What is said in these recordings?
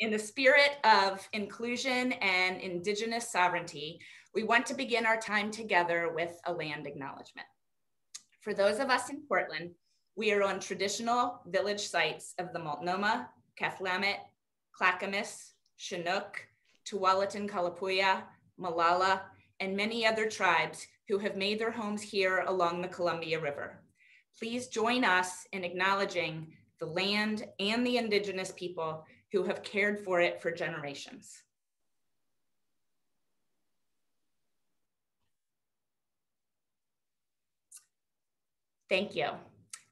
In the spirit of inclusion and Indigenous sovereignty, we want to begin our time together with a land acknowledgement. For those of us in Portland, we are on traditional village sites of the Multnomah, Cathlamet, Clackamas, Chinook, Tualatin Kalapuya, Malala, and many other tribes who have made their homes here along the Columbia River. Please join us in acknowledging the land and the Indigenous people who have cared for it for generations. Thank you.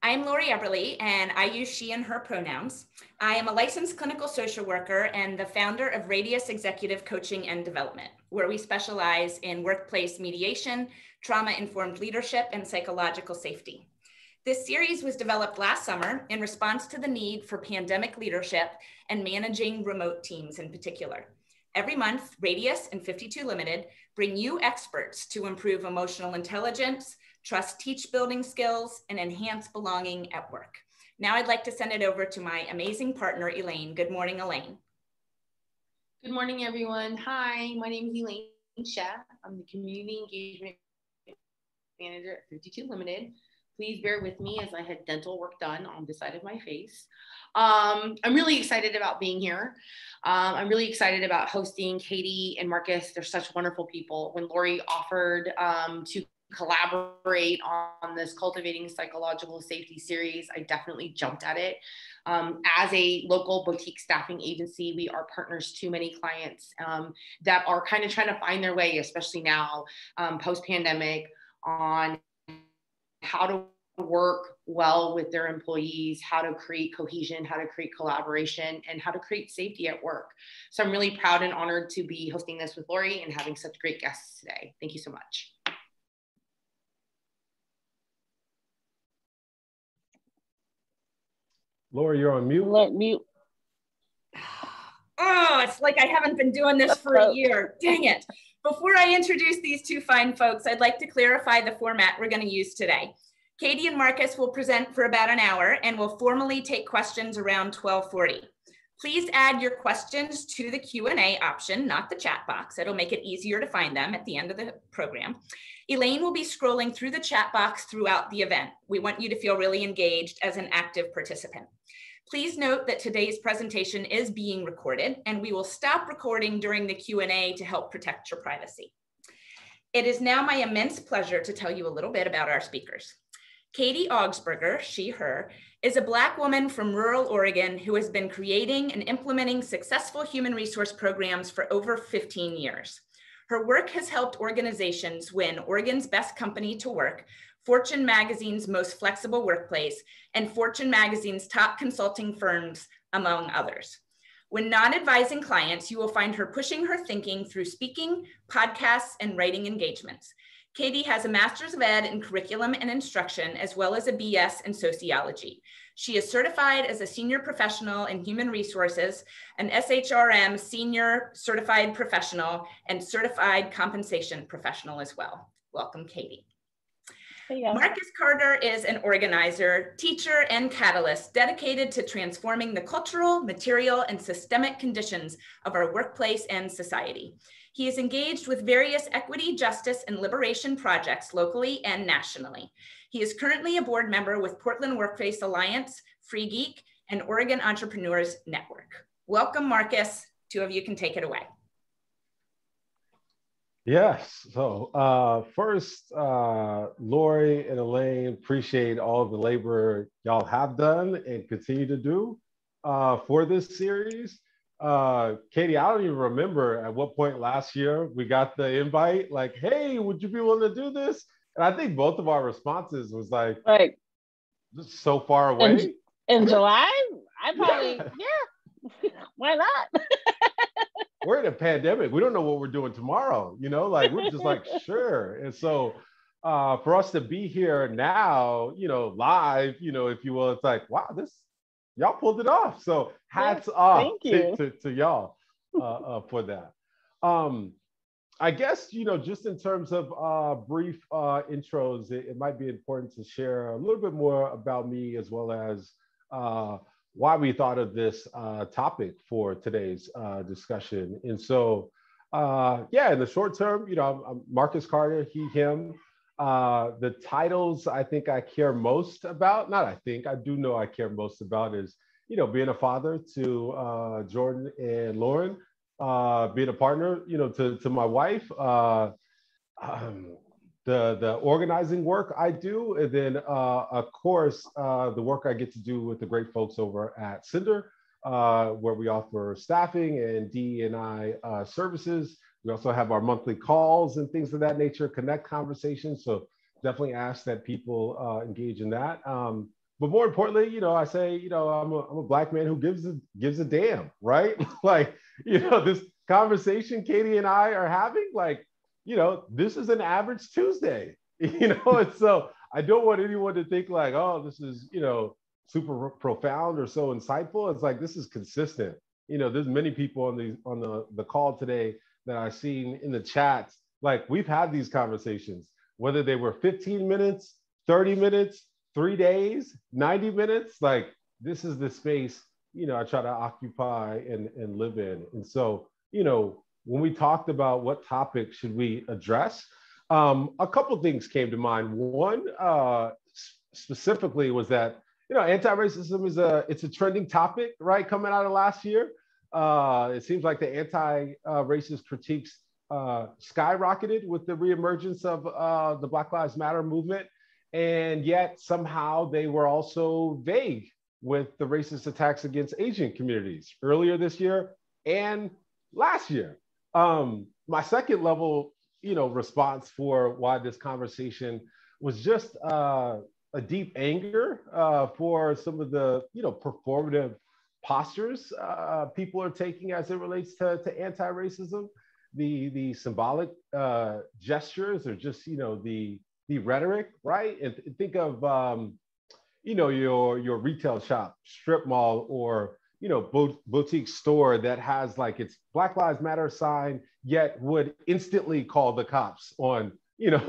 I am Lori Eberly, and I use she and her pronouns. I am a licensed clinical social worker and the founder of Radius Executive Coaching and Development, where we specialize in workplace mediation, trauma-informed leadership, and psychological safety. This series was developed last summer in response to the need for pandemic leadership and managing remote teams in particular. Every month, Radius and 52 Limited bring you experts to improve emotional intelligence, trust teach building skills, and enhance belonging at work. Now I'd like to send it over to my amazing partner, Elaine. Good morning, Elaine. Good morning, everyone. Hi, my name is Elaine Shah. I'm the Community Engagement Manager at 52 Limited. Please bear with me as I had dental work done on the side of my face. I'm really excited about being here. I'm really excited about hosting Katie and Marcus. They're such wonderful people. When Lori offered to collaborate on this Cultivating Psychological Safety series, I definitely jumped at it. As a local boutique staffing agency, we are partners to many clients that are kind of trying to find their way, especially now, post-pandemic, on how to work well with their employees, how to create cohesion, how to create collaboration, and how to create safety at work. So I'm really proud and honored to be hosting this with Lori and having such great guests today. Thank you so much. Lori, you're on mute. Mute. Oh, it's like I haven't been doing this for a year. Dang it. Before I introduce these two fine folks, I'd like to clarify the format we're going to use today. Katie and Marcus will present for about an hour and will formally take questions around 12:40. Please add your questions to the Q&A option, not the chat box. It'll make it easier to find them at the end of the program. Elaine will be scrolling through the chat box throughout the event. We want you to feel really engaged as an active participant. Please note that today's presentation is being recorded, and we will stop recording during the Q&A to help protect your privacy. It is now my immense pleasure to tell you a little bit about our speakers. Katie Augsburger, she, her, is a Black woman from rural Oregon who has been creating and implementing successful human resource programs for over 15 years. Her work has helped organizations win Oregon's Best Company to Work, Fortune Magazine's Most Flexible Workplace, and Fortune Magazine's Top Consulting Firms, among others. When not advising clients, you will find her pushing her thinking through speaking, podcasts, and writing engagements. Katie has a Master's of Ed in Curriculum and Instruction, as well as a BS in Sociology. She is certified as a Senior Professional in Human Resources, an SHRM Senior Certified Professional, and Certified Compensation Professional as well. Welcome, Katie. Marcus Carter is an organizer, teacher, and catalyst dedicated to transforming the cultural, material, and systemic conditions of our workplace and society. He is engaged with various equity, justice, and liberation projects locally and nationally. He is currently a board member with Portland Workplace Alliance, Free Geek, and Oregon Entrepreneurs Network. Welcome, Marcus. Two of you can take it away. Yes. So first, Lori and Elaine, appreciate all of the labor y'all have done and continue to do for this series. Katie, I don't even remember at what point last year we got the invite, like, hey, would you be willing to do this? And I think both of our responses was like this is so far away. In July? I probably, yeah. Why not? We're in a pandemic. We don't know what we're doing tomorrow, you know, like we're just like, sure. And so for us to be here now, you know, live, you know, if you will, it's like, wow, y'all pulled it off. So hats off to y'all for that. I guess, you know, just in terms of brief intros, it might be important to share a little bit more about me as well as why we thought of this topic for today's discussion. And so, yeah, in the short term, I'm Marcus Carter, he, him. The titles I think I care most about, not I think, I do know I care most about is, being a father to Jordan and Lauren, being a partner, to my wife, um, the organizing work I do, and then of course the work I get to do with the great folks over at Cinder, where we offer staffing and DE&I services. We also have our monthly calls and things of that nature, connect conversations. So definitely ask that people engage in that. But more importantly, I say, I'm a Black man who gives a damn, right? Like, this conversation Katie and I are having, like, this is an average Tuesday, and so I don't want anyone to think like, oh, this is, super profound or so insightful. It's like, this is consistent. There's many people on the call today that I've seen in the chats. Like, we've had these conversations, whether they were 15 minutes, 30 minutes, 3 days, 90 minutes, like, this is the space, I try to occupy and live in. And so, when we talked about what topic should we address, a couple of things came to mind. One specifically was that, anti-racism it's a trending topic, right? Coming out of last year. It seems like the anti-racist critiques skyrocketed with the reemergence of the Black Lives Matter movement. And yet somehow they were also vague with the racist attacks against Asian communities earlier this year and last year. My second level, response for why this conversation was just a deep anger for some of the, performative postures people are taking as it relates to anti-racism, the symbolic gestures, or just, the rhetoric, right? And think of, your retail shop, strip mall, or boutique store that has like its Black Lives Matter sign, yet would instantly call the cops on,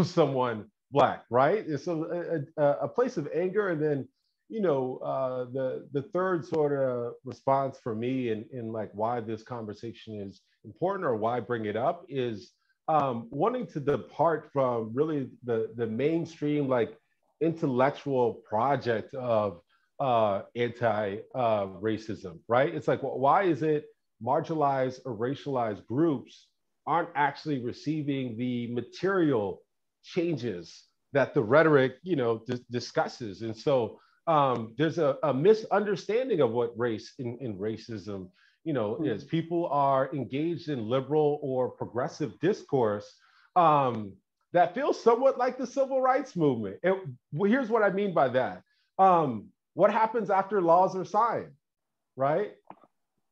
someone Black, right? And so a place of anger. And then, the third sort of response for me in like why this conversation is important, or why bring it up, is wanting to depart from really the mainstream, like, intellectual project of anti-racism, right? It's like, well, why is it marginalized or racialized groups aren't actually receiving the material changes that the rhetoric, discusses? And so there's a misunderstanding of what race in racism, is. People are engaged in liberal or progressive discourse that feels somewhat like the civil rights movement. And here's what I mean by that. What happens after laws are signed, right?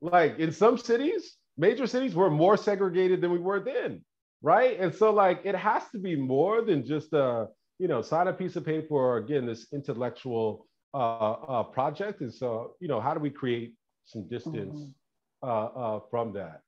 Like, in some cities, major cities, we're more segregated than we were then, right? And so, like, it has to be more than just sign a piece of paper, or, again, this intellectual project. And so, how do we create some distance from that?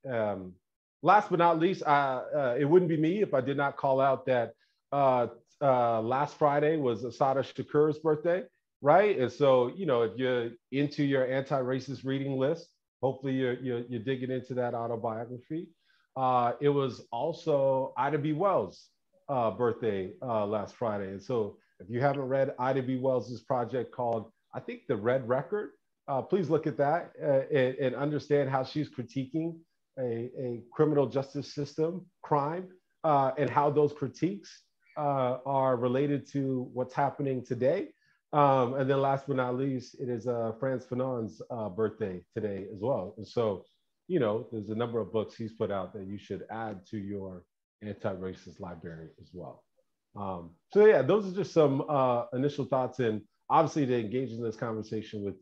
Last but not least, it wouldn't be me if I did not call out that last Friday was Assata Shakur's birthday, right? And so, if you're into your anti-racist reading list, hopefully you're digging into that autobiography. It was also Ida B. Wells' birthday last Friday. And so if you haven't read Ida B. Wells' project called, I think, The Red Record, please look at that and understand how she's critiquing a criminal justice system crime, and how those critiques are related to what's happening today. And then last but not least, it is Frantz Fanon's birthday today as well. And so, there's a number of books he's put out that you should add to your anti-racist library as well. So yeah, those are just some initial thoughts. And obviously, to engage in this conversation with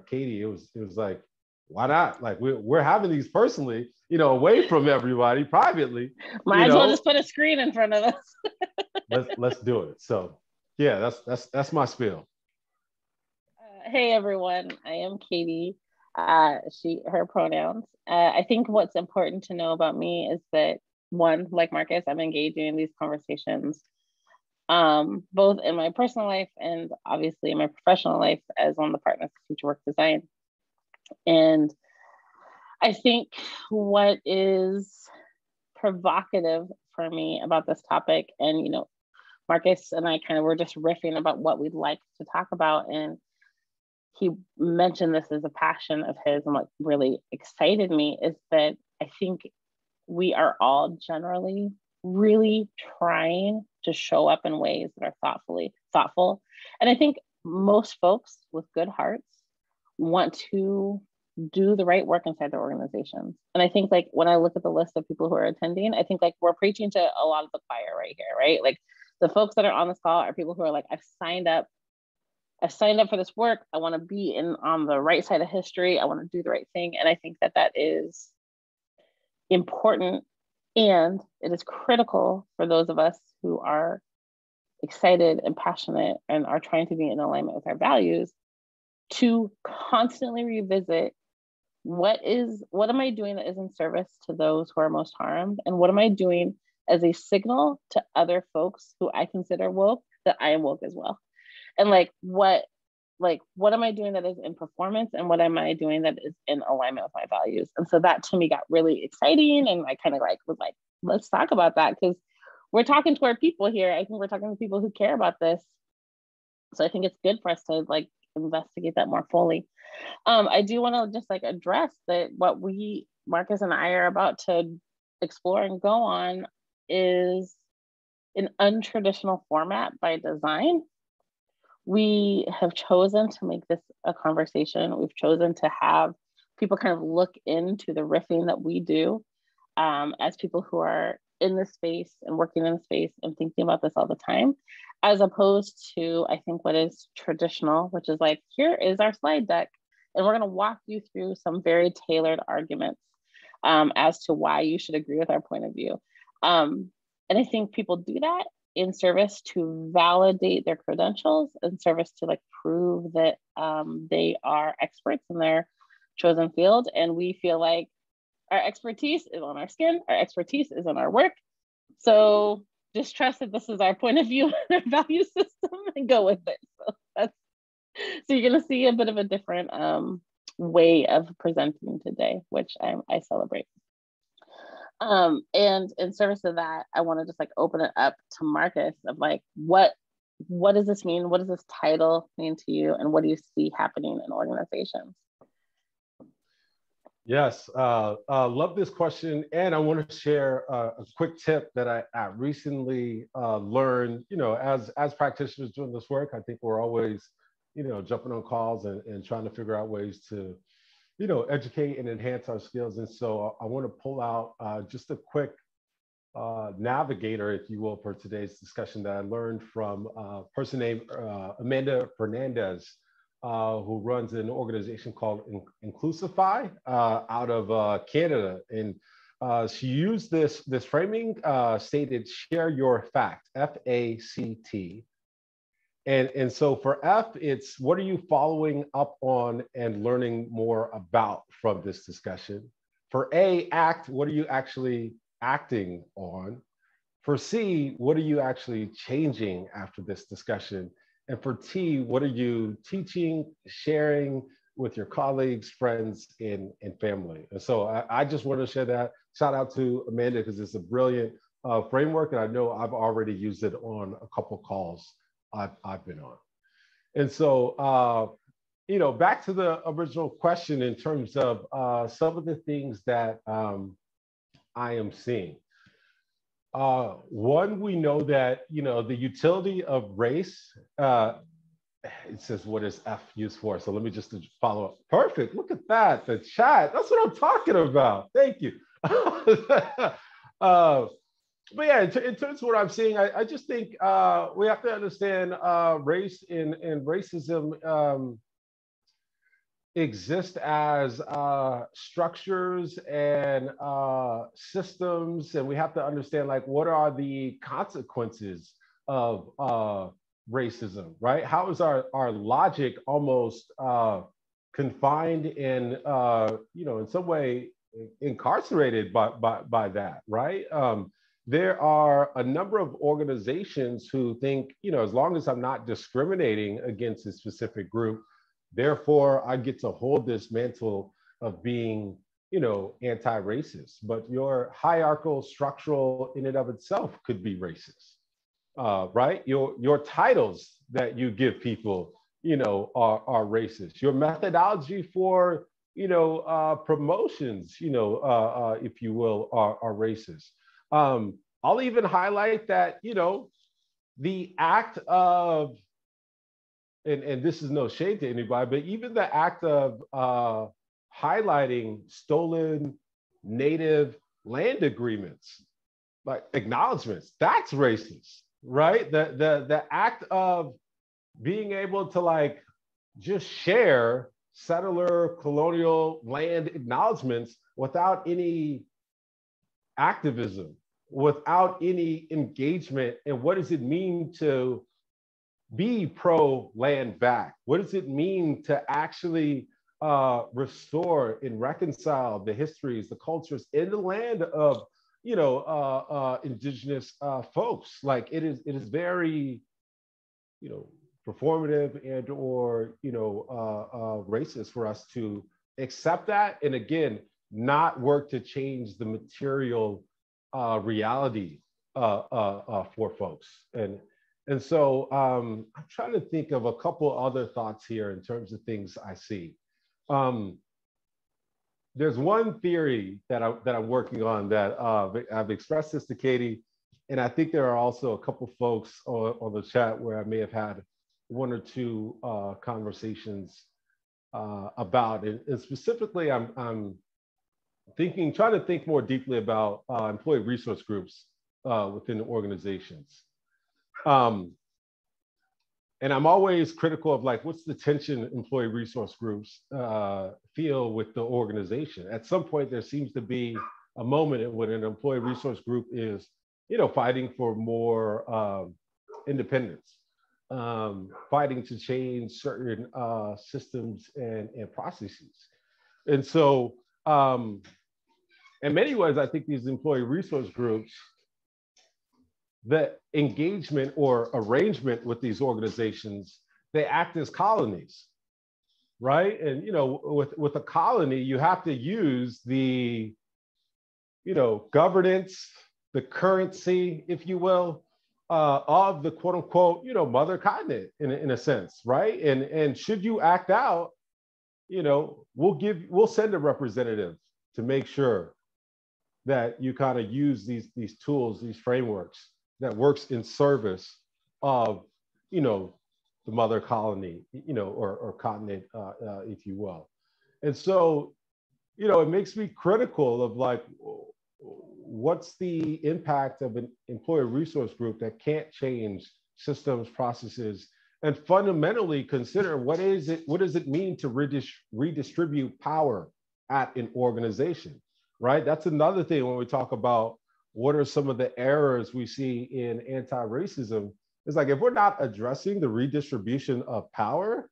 Katie, it was like, why not? Like, we're having these personally, away from everybody, privately. Might as well just put a screen in front of us. let's do it. So yeah, that's my spiel. Hey everyone, I am Katie. She, her pronouns. I think what's important to know about me is that, one, like Marcus, I'm engaging in these conversations, both in my personal life and obviously in my professional life as one of the partners of Future Work Design. And I think what is provocative for me about this topic, and Marcus and I kind of were just riffing about what we'd like to talk about, and he mentioned this as a passion of his, and what really excited me is that I think we are all generally really trying to show up in ways that are thoughtful. And I think most folks with good hearts want to do the right work inside their organizations. And I think like when I look at the list of people who are attending, I think like we're preaching to a lot of the choir right here, right? Like the folks that are on this call are people who are like, I've signed up for this work. I want to be on the right side of history. I want to do the right thing. And I think that that is important, and it is critical for those of us who are excited and passionate and are trying to be in alignment with our values to constantly revisit what am I doing that is in service to those who are most harmed, and what am I doing as a signal to other folks who I consider woke that I am woke as well. And what am I doing that is in performance, and what am I doing that is in alignment with my values? And so that to me got really exciting, and I kind of was like, let's talk about that, because we're talking to our people here. I think we're talking to people who care about this. So I think it's good for us to investigate that more fully. I do want to just address that what Marcus and I are about to explore and go on is an untraditional format by design. We have chosen to make this a conversation. We've chosen to have people kind of look into the riffing that we do as people who are in this space and working in the space and thinking about this all the time, as opposed to, I think, what is traditional, which is here is our slide deck, and we're going to walk you through some very tailored arguments as to why you should agree with our point of view. And I think people do that in service to validate their credentials, in service to prove that they are experts in their chosen field. And we feel like our expertise is on our skin, our expertise is on our work. So just trust that this is our point of view and our value system, and go with it. So you're gonna see a bit of a different way of presenting today, which I celebrate. And in service of that, I want to just open it up to Marcus of what does this mean? What does this title mean to you? And what do you see happening in organizations? Yes, love this question. And I want to share a quick tip that I recently learned, as practitioners doing this work. I think we're always, jumping on calls and trying to figure out ways to, educate and enhance our skills. And so I want to pull out just a quick navigator, if you will, for today's discussion that I learned from a person named Amanda Fernandez, who runs an organization called Inclusify out of Canada. And she used this framing, stated, share your fact, FACT. And so for F, it's what are you following up on and learning more about from this discussion? For A, act, what are you actually acting on? For C, what are you actually changing after this discussion? And for T, what are you teaching, sharing with your colleagues, friends, and family? And so I just want to share that. Shout out to Amanda, because it's a brilliant framework, and I know I've already used it on a couple calls I've been on. And so, back to the original question in terms of some of the things that I am seeing. One, we know that, the utility of race, it says, what is F used for? So let me just follow up. Perfect, look at that, the chat. That's what I'm talking about, thank you. But yeah, in terms of what I'm seeing, I just think we have to understand race and racism exist as structures and systems, and we have to understand what are the consequences of racism, right? How is our logic almost confined and in some way incarcerated by that, right? There are a number of organizations who think, as long as I'm not discriminating against a specific group, Therefore, I get to hold this mantle of being, anti-racist. But your hierarchical structural in and of itself could be racist, right? Your titles that you give people, are racist. Your methodology for, promotions, if you will, are racist. I'll even highlight that, the act of, and this is no shade to anybody, but even the act of highlighting stolen native land agreements, like acknowledgements, that's racist, right? The act of being able to like just share settler colonial land acknowledgements without any activism, without any engagement. And what does it mean to be pro land back? What does it mean to actually restore and reconcile the histories, the cultures in the land of, indigenous folks? Like it is very, performative and or, racist for us to accept that. And again, not work to change the material reality for folks. And so I'm trying to think of a couple other thoughts here in terms of things I see. There's one theory that I'm working on that I've expressed this to Katie, and I think there are also a couple folks on the chat where I may have had one or two conversations about it. And specifically, I'm trying to think more deeply about employee resource groups within the organizations. And I'm always critical of like, what's the tension employee resource groups feel with the organization? At some point, there seems to be a moment when an employee resource group is, fighting for more independence, fighting to change certain systems and processes. And so, in many ways, I think these employee resource groups, the engagement or arrangement with these organizations, they act as colonies, right? And with a colony, you have to use the governance, the currency, if you will, of the quote unquote mother continent in a sense, right? And should you act out, we'll send a representative to make sure that you kind of use these tools, these frameworks that works in service of, the mother colony, or continent, if you will. And so, it makes me critical of like, what's the impact of an employee resource group that can't change systems, processes, and fundamentally consider what does it mean to redistribute power at an organization, right? That's another thing when we talk about what are some of the errors we see in anti-racism. It's like, if we're not addressing the redistribution of power,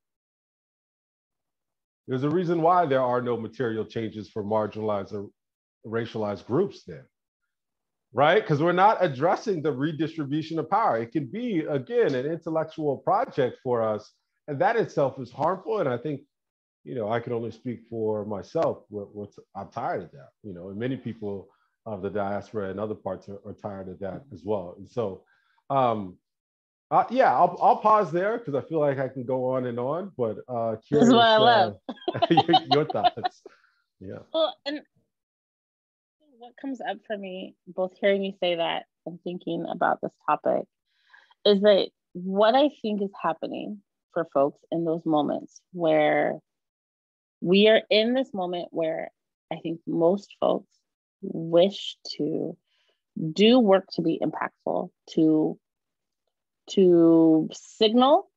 there's a reason why there are no material changes for marginalized or racialized groups then, right? Because we're not addressing the redistribution of power. It can be, again, an intellectual project for us, and that itself is harmful. And I think, I can only speak for myself. I'm tired of that, and many people of the diaspora and other parts are tired of that as well. And so, yeah, I'll pause there because I feel like I can go on and on, but curious, that's what I love. your thoughts. Yeah. Well, and what comes up for me, both hearing you say that and thinking about this topic, is that what I think is happening for folks in those moments where we are in this moment where I think most folks wish to do work to be impactful, to signal,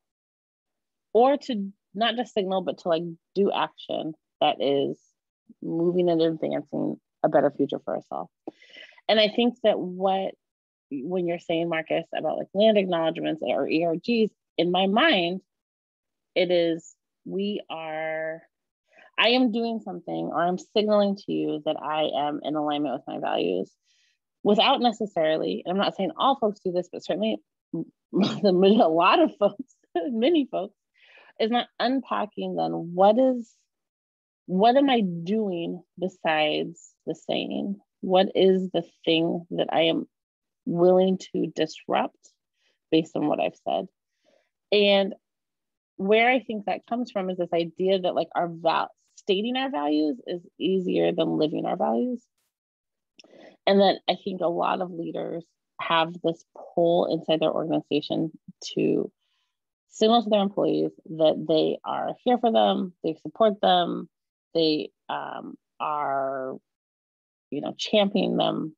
or to not just signal, but to like do action that is moving and advancing a better future for us all. And I think that when you're saying, Marcus, about like land acknowledgements or ERGs, in my mind, it is, I am doing something, or I'm signaling to you that I am in alignment with my values without necessarily, and I'm not saying all folks do this, but certainly a lot of folks, many folks, is not unpacking then what am I doing besides the saying? What is the thing that I am willing to disrupt based on what I've said? And where I think that comes from is this idea that like stating our values is easier than living our values. And that I think a lot of leaders have this pull inside their organization to signal to their employees that they are here for them, they support them, they are, championing them,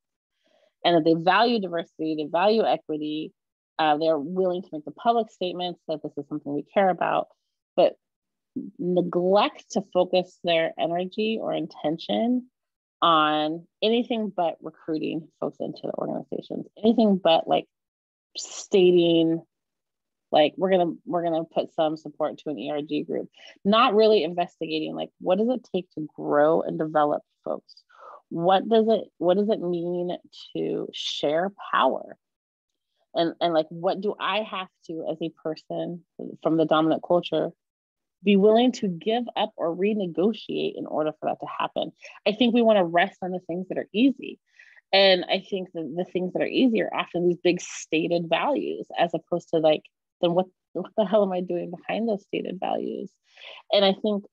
and that they value diversity, they value equity. They're willing to make the public statements that this is something we care about, but neglect to focus their energy or intention on anything but recruiting folks into the organizations, anything but like stating like we're gonna put some support to an ERG group, not really investigating like what does it take to grow and develop folks? What does it mean to share power? And like what do I have to, as a person from the dominant culture, be willing to give up or renegotiate in order for that to happen? I think we want to rest on the things that are easy. And I think that the things that are easy are often these big stated values, as opposed to like, then what the hell am I doing behind those stated values? And I think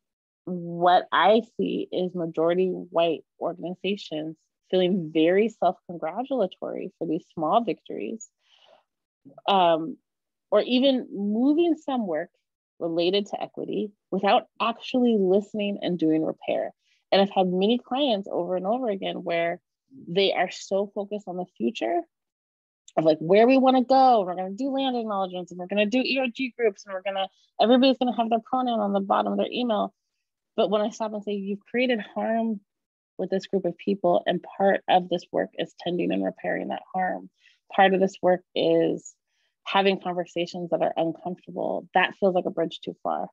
what I see is majority white organizations feeling very self-congratulatory for these small victories, or even moving some work related to equity without actually listening and doing repair. And I've had many clients over and over again where they are so focused on the future of like where we want to go. We're going to do land acknowledgements and we're going to do ERG groups and everybody's going to have their pronoun on the bottom of their email. But when I stop and say, you've created harm with this group of people, and part of this work is tending and repairing that harm. Part of this work is having conversations that are uncomfortable. That feels like a bridge too far.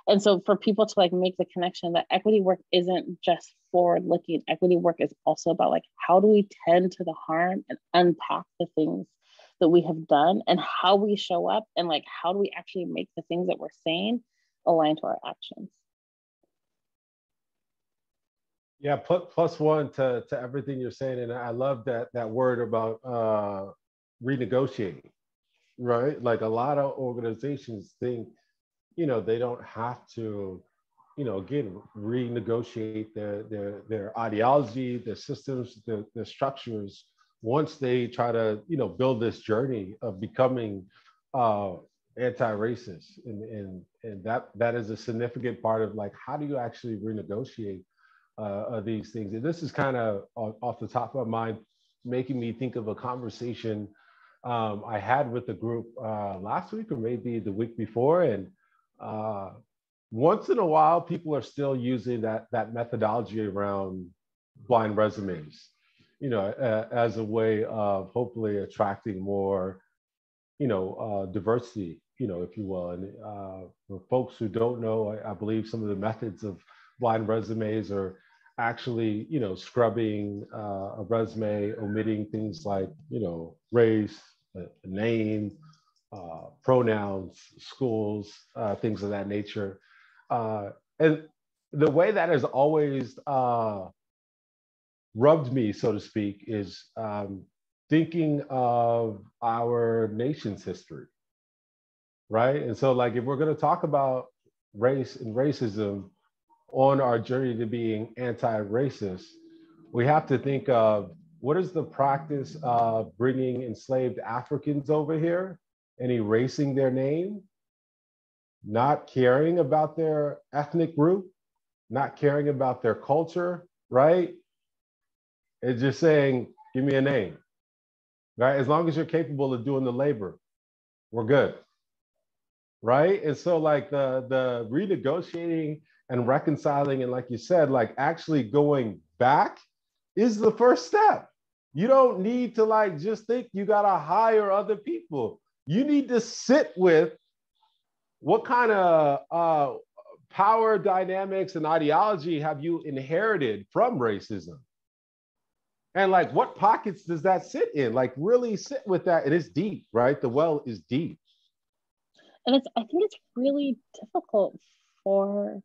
And so for people to like make the connection that equity work isn't just forward looking, equity work is also about like, how do we tend to the harm and unpack the things that we have done and how we show up, and like, how do we actually make the things that we're saying align to our actions? Yeah, plus one to everything you're saying. And I love that word about renegotiating, right? Like a lot of organizations think, they don't have to, again, renegotiate their ideology, their systems, their structures once they try to, build this journey of becoming anti-racist. And that is a significant part of like, how do you actually renegotiate these things? And this is kind of off the top of my mind, making me think of a conversation I had with a group last week or maybe the week before. And once in a while, people are still using that methodology around blind resumes, as a way of hopefully attracting more, diversity, if you will. And for folks who don't know, I believe some of the methods of blind resumes are actually, scrubbing a resume, omitting things like, race, name, pronouns, schools, things of that nature. And the way that has always rubbed me, so to speak, is thinking of our nation's history, right? And so like, if we're going to talk about race and racism on our journey to being anti-racist, we have to think of what is the practice of bringing enslaved Africans over here and erasing their name, not caring about their ethnic group, not caring about their culture, right? It's just saying, give me a name, right? As long as you're capable of doing the labor, we're good, right? And so like the renegotiating and reconciling, and like you said, like actually going back is the first step. You don't need to like just think you gotta hire other people. You need to sit with what kind of power dynamics and ideology have you inherited from racism? And like, what pockets does that sit in? Like really sit with that. And it's deep, right? The well is deep. And I think it's really difficult for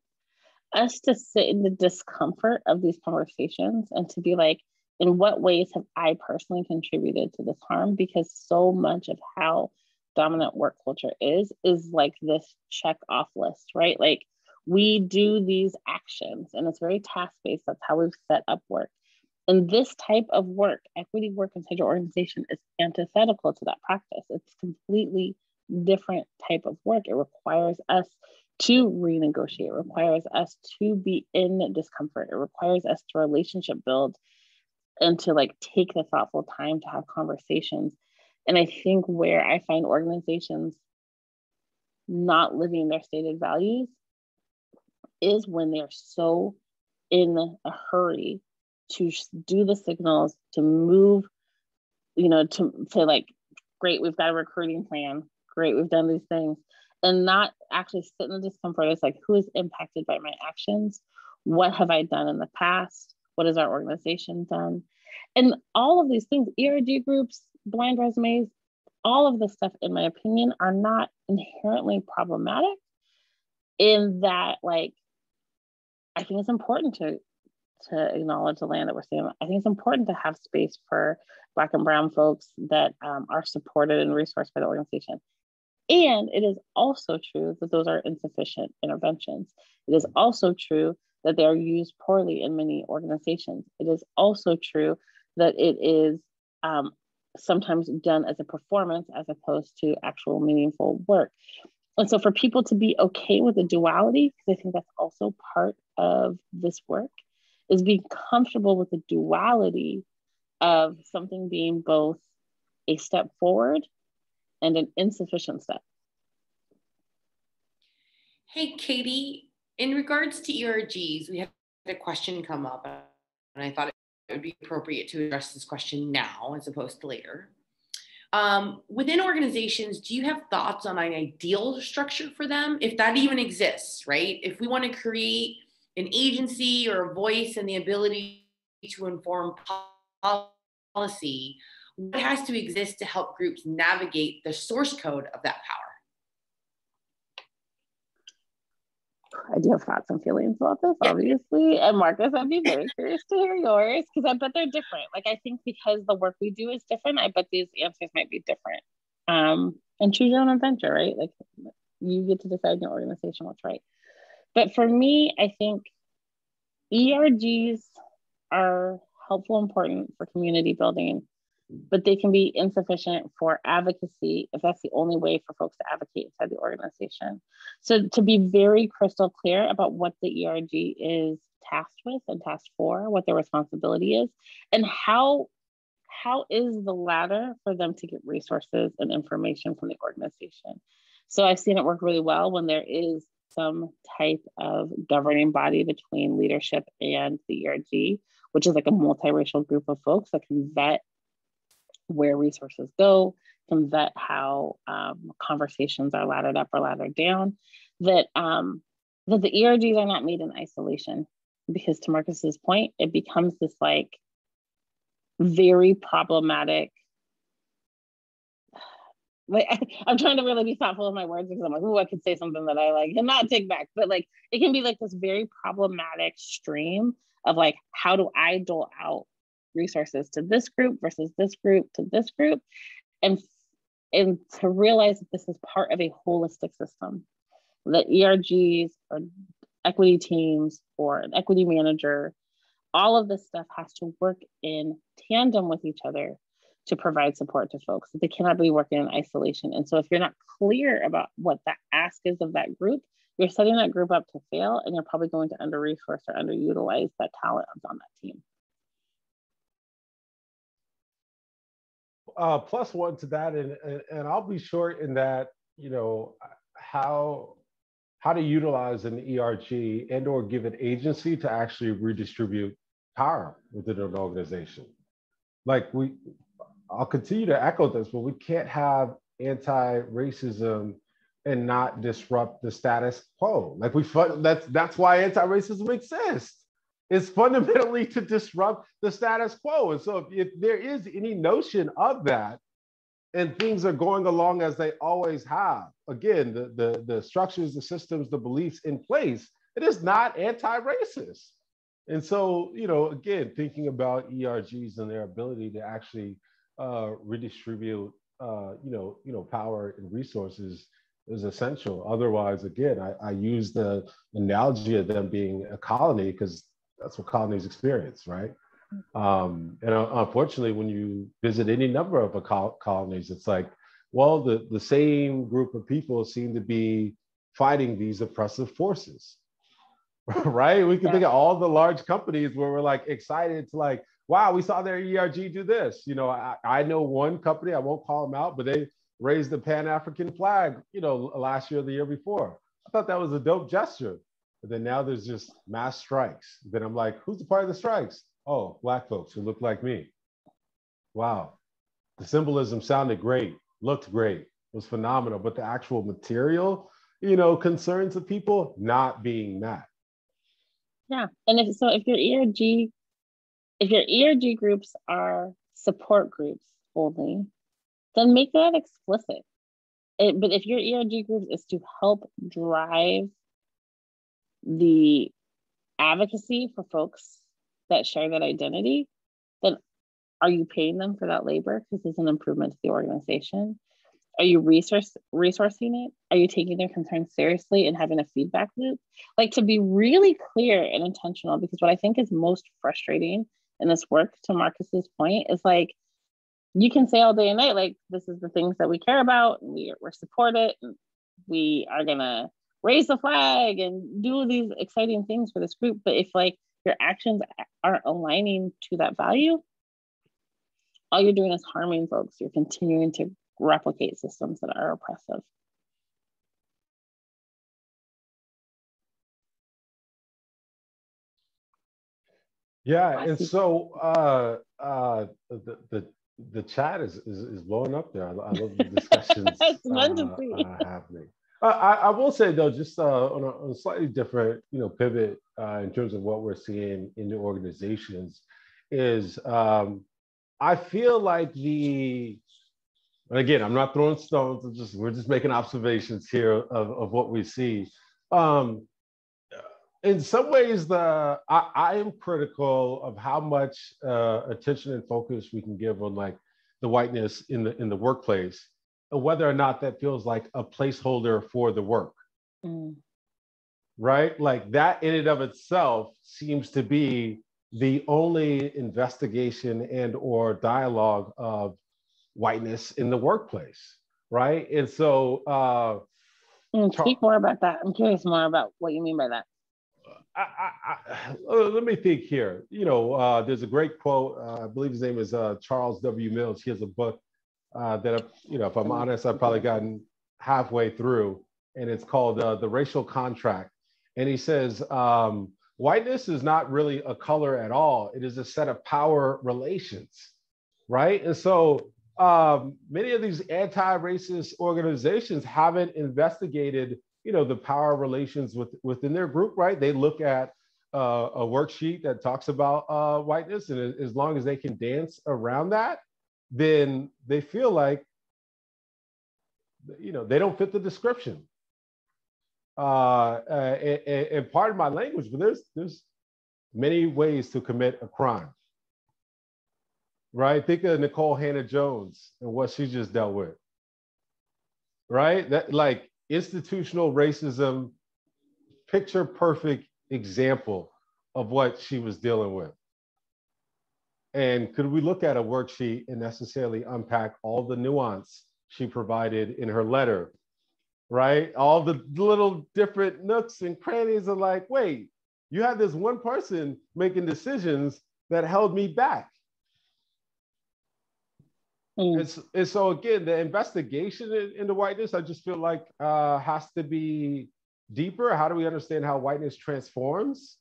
us to sit in the discomfort of these conversations and to be like, in what ways have I personally contributed to this harm? Because so much of how dominant work culture is like this check off list, right? Like we do these actions and it's very task-based. That's how we've set up work. And this type of work, equity work inside your organization, is antithetical to that practice. It's completely different type of work. It requires us to renegotiate. It requires us to be in discomfort. It requires us to relationship build and to like take the thoughtful time to have conversations. And I think where I find organizations not living their stated values is when they're so in a hurry to do the signals, to move, to like, great, we've got a recruiting plan. Great, we've done these things. And not actually sit in the discomfort. It's like, who is impacted by my actions? What have I done in the past? What has our organization done? And all of these things, ERG groups, blind resumes, all of this stuff, in my opinion, are not inherently problematic in that, like, I think it's important to acknowledge the land that we're seeing. I think it's important to have space for Black and Brown folks that are supported and resourced by the organization. And it is also true that those are insufficient interventions. It is also true that they are used poorly in many organizations. It is also true that it is sometimes done as a performance as opposed to actual meaningful work. And so for people to be okay with the duality, because I think that's also part of this work, is being comfortable with the duality of something being both a step forward and an insufficient step. Hey, Katie, in regards to ERGs, we had a question come up, and I thought it would be appropriate to address this question now as opposed to later. Within organizations, do you have thoughts on an ideal structure for them, if that even exists, right? If we want to create an agency or a voice and the ability to inform policy, what has to exist to help groups navigate the source code of that power? I do have thoughts and feelings about this, obviously. And Marcus, I'd be very curious to hear yours, because I bet they're different. Like, I think because the work we do is different, I bet these answers might be different. And choose your own adventure, right? Like, you get to decide in your organization what's right. But for me, I think ERGs are helpful, important for community building, but they can be insufficient for advocacy if that's the only way for folks to advocate inside the organization. So to be very crystal clear about what the ERG is tasked with and tasked for, what their responsibility is, and how is the ladder for them to get resources and information from the organization. So I've seen it work really well when there is some type of governing body between leadership and the ERG, which is like a multiracial group of folks that can vet where resources go, can vet how conversations are laddered up or laddered down, that the ERGs are not made in isolation. Because to Marcus's point, it becomes this like very problematic, like, I'm trying to really be thoughtful of my words because I'm like, oh, I could say something that I like and not take back, but like, it can be like this very problematic stream of like, how do I dole out resources to this group versus this group to this group? And to realize that this is part of a holistic system, that ERGs or equity teams or an equity manager, all of this stuff has to work in tandem with each other to provide support to folks. They cannot be working in isolation. And so if you're not clear about what the ask is of that group, you're setting that group up to fail, and you're probably going to under-resource or underutilize that talent on that team. Plus one to that, and I'll be short in that, how to utilize an ERG and or give an agency to actually redistribute power within an organization. Like I'll continue to echo this, but we can't have anti-racism and not disrupt the status quo. Like that's why anti-racism exists. It's fundamentally to disrupt the status quo. And so if there is any notion of that, and things are going along as they always have. Again, the structures, the systems, the beliefs in place, it is not anti-racist. And so, you know, again, thinking about ERGs and their ability to actually redistribute, power and resources is essential. Otherwise, again, I use the analogy of them being a colony because that's what colonies experience, right? And unfortunately, when you visit any number of colonies, it's like, well, the same group of people seem to be fighting these oppressive forces, right? We can think of all the large companies where we're like excited to like, wow, we saw their ERG do this. You know, I know one company, I won't call them out, but they raised the Pan-African flag, you know, last year or the year before. I thought that was a dope gesture. But then now there's just mass strikes. Then I'm like, who's the part of the strikes? Oh, Black folks who look like me. Wow. The symbolism sounded great, looked great, was phenomenal, but the actual material, you know, concerns of people not being met. Yeah. And if your ERG groups are support groups only, then make that explicit. But if your ERG group is to help drive the advocacy for folks that share that identity, then are you paying them for that labor because it's an improvement to the organization? Are you resourcing it? Are you taking their concerns seriously and having a feedback loop? Like, to be really clear and intentional, because what I think is most frustrating in this work, to Marcus's point, is like, you can say all day and night, like, this is the things that we care about, and we're supported, and we are gonna raise the flag and do these exciting things for this group. But if like your actions aren't aligning to that value, all you're doing is harming folks. You're continuing to replicate systems that are oppressive. Yeah, and so the chat is blowing up there. I love the discussions happening. I will say though, just on a slightly different, you know, pivot in terms of what we're seeing in the organizations is I feel like and again, I'm not throwing stones. We're just making observations here of what we see. In some ways, I am critical of how much attention and focus we can give on like the whiteness in the workplace, and whether or not that feels like a placeholder for the work. Right? Like that in and of itself seems to be the only investigation and or dialogue of whiteness in the workplace, right? And so speak more about that. I'm curious more about what you mean by that. Let me think here. You know, there's a great quote. I believe his name is Charles W. Mills. He has a book that, you know, if I'm honest, I've probably gotten halfway through, and it's called The Racial Contract. And he says, whiteness is not really a color at all. It is a set of power relations, right? And so many of these anti-racist organizations haven't investigated, you know, the power relations within their group, right? They look at a worksheet that talks about whiteness, and as long as they can dance around that, then they feel like, you know, they don't fit the description. And pardon my language, but there's many ways to commit a crime, right? Think of Nicole Hannah-Jones and what she just dealt with, right? That like institutional racism, picture perfect example of what she was dealing with. And could we look at a worksheet and necessarily unpack all the nuance she provided in her letter, right? All the little different nooks and crannies are like, wait, you had this one person making decisions that held me back. And so again, the investigation into whiteness, I just feel like has to be deeper. How do we understand how whiteness transforms,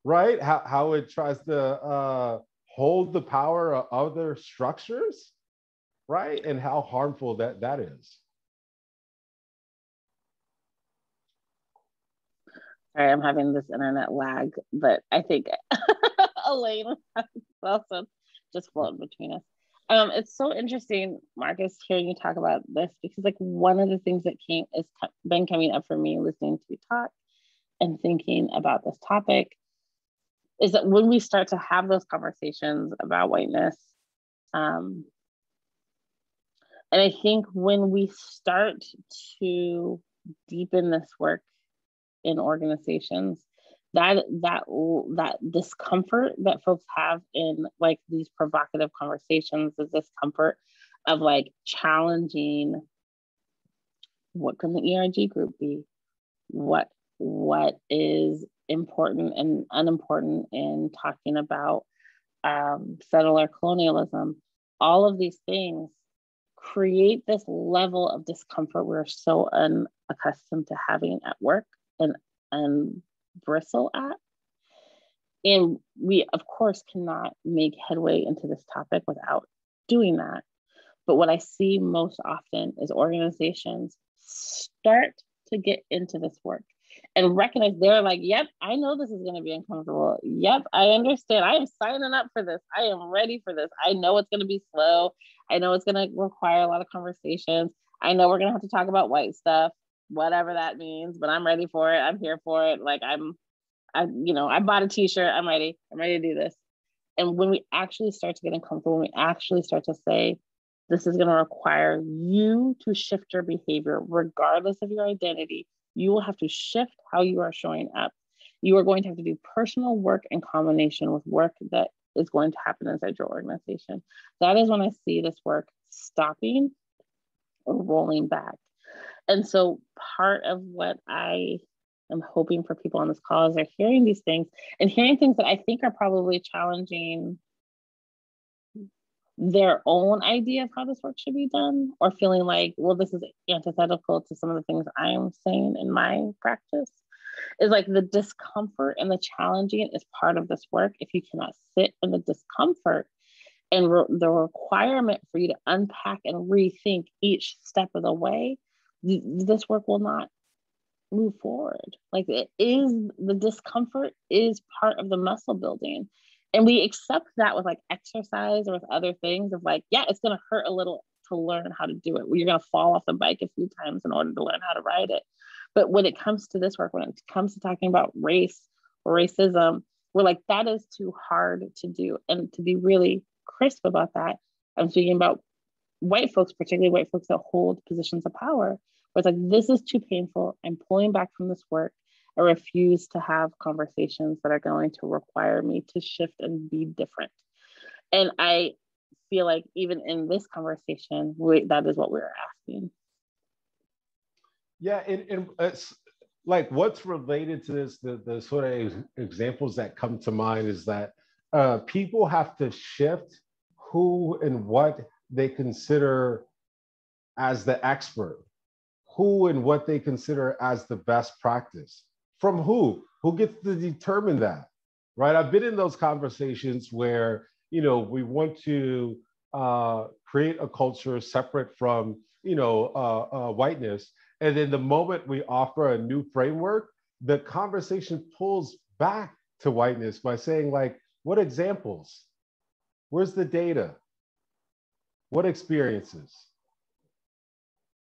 right? How it tries to hold the power of other structures, right? And how harmful that is. Sorry, I'm having this internet lag, but I think Elaine also just floating between us. It's so interesting, Marcus, hearing you talk about this, because like one of the things that been coming up for me listening to you talk and thinking about this topic is that when we start to have those conversations about whiteness, and I think when we start to deepen this work in organizations, that discomfort that folks have in like these provocative conversations, the discomfort of like challenging what can the ERG group be, what is important and unimportant in talking about settler colonialism, all of these things create this level of discomfort we're so unaccustomed to having at work and bristle at. And we, of course, cannot make headway into this topic without doing that. But what I see most often is organizations start to get into this work and recognize they're like, yep, I know this is going to be uncomfortable. Yep, I understand. I am signing up for this. I am ready for this. I know it's going to be slow. I know it's going to require a lot of conversations. I know we're going to have to talk about white stuff, whatever that means, but I'm ready for it. I'm here for it. Like I bought a t-shirt. I'm ready to do this. And when we actually start to get uncomfortable, when we actually start to say, this is going to require you to shift your behavior, regardless of your identity. You will have to shift how you are showing up. You are going to have to do personal work in combination with work that is going to happen inside your organization. That is when I see this work stopping or rolling back. And so part of what I am hoping for people on this call is they're hearing these things and hearing things that I think are probably challenging their own idea of how this work should be done, or feeling like, well, this is antithetical to some of the things I'm saying in my practice. Is like the discomfort and the challenging is part of this work. If you cannot sit in the discomfort and the requirement for you to unpack and rethink each step of the way, this work will not move forward. Like the discomfort is part of the muscle building. And we accept that with like exercise or with other things of like, yeah, it's going to hurt a little to learn how to do it. You're going to fall off the bike a few times in order to learn how to ride it. But when it comes to this work, when it comes to talking about race or racism, we're like, that is too hard to do. And to be really crisp about that, I'm speaking about white folks, particularly white folks that hold positions of power, where it's like, this is too painful. I'm pulling back from this work. I refuse to have conversations that are going to require me to shift and be different. And I feel like even in this conversation, that is what we're asking. Yeah, and it's like what's related to this, the sort of examples that come to mind is that people have to shift who and what they consider as the expert, who and what they consider as the best practice. From who? Who gets to determine that, right? I've been in those conversations where, we want to create a culture separate from, whiteness. And then the moment we offer a new framework, the conversation pulls back to whiteness by saying like, what examples? Where's the data? What experiences?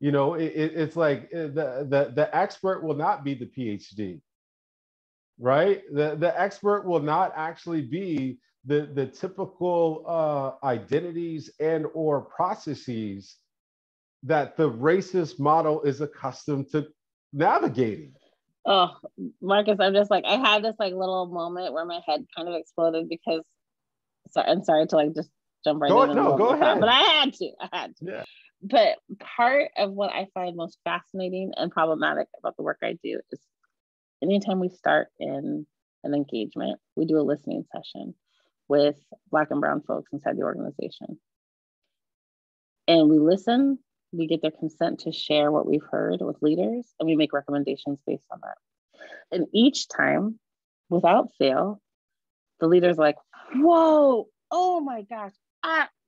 It's like the expert will not be the PhD, right? The expert will not actually be the typical identities and or processes that the racist model is accustomed to navigating. Oh, Marcus, I'm just like, I had this like little moment where my head kind of exploded because, I'm sorry to like just jump right in. No, go ahead. But I had to. Yeah. But part of what I find most fascinating and problematic about the work I do is anytime we start in an engagement, we do a listening session with Black and Brown folks inside the organization. And we listen, we get their consent to share what we've heard with leaders, and we make recommendations based on that. And each time, without fail, the leader's like, whoa, oh my gosh,